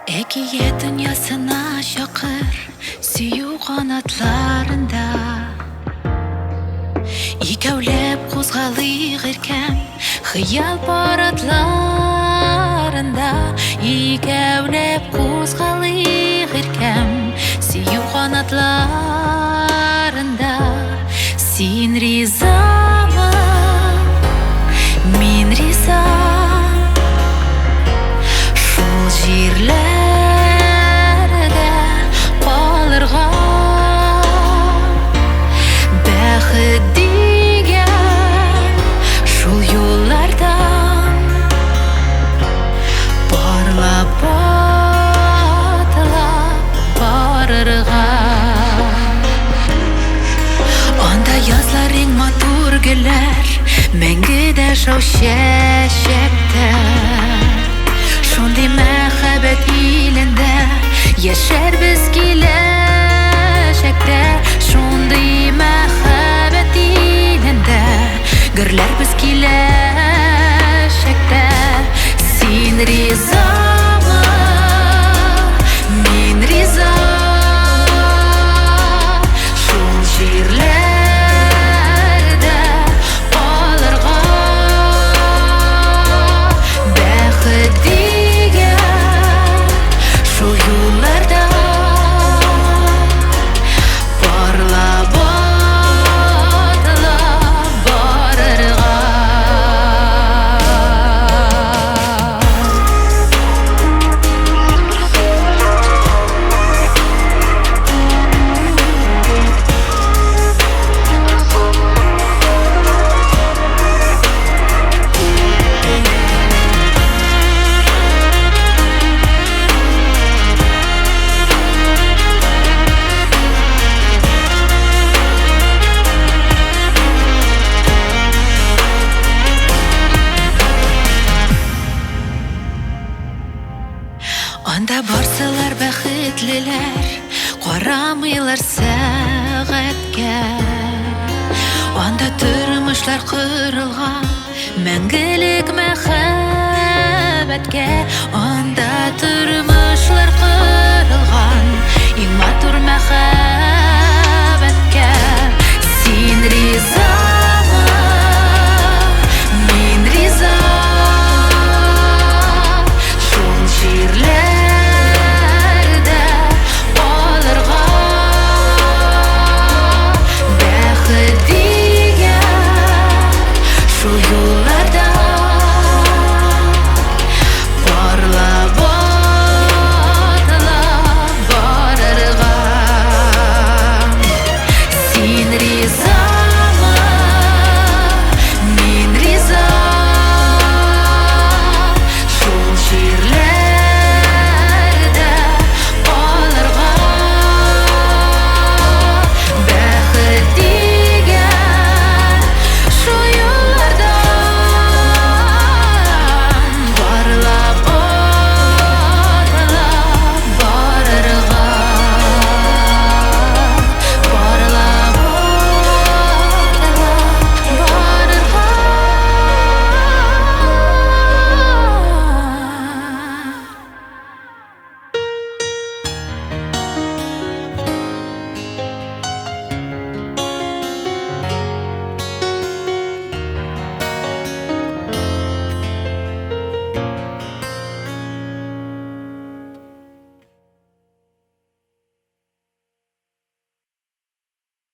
Әкият dünyasına şakır Süyü kanatlarında İkəvləb qozğalıyıq erkəm Xiyal paradlarında İkəvləb qozğalıyıq erkəm Süyü kanatlarında Sen rizamı, min riza Şol jirlərdə qalırğa Bəxit digən şol yollardan Parlap atlap barırğa Anda yazlar en matur güller Мәңгедә шау чәчәктә Шундый мәхәббәт илендә Яшәрбез киләчәктә Шундый мәхәббәт илендә Гөрләрбез киләчәктә Син ризамы, мин риза Шул җирләрдә калырга Бәхет дигән шул юлларда Парлап атлап барырга Анда барсалар бәхетлеләр Карамыйлар сәгатькә Анда тормышлар корылган Мәңгелек мәхәббәткә Анда тормышлар корылган Иң матур мәхәббәткә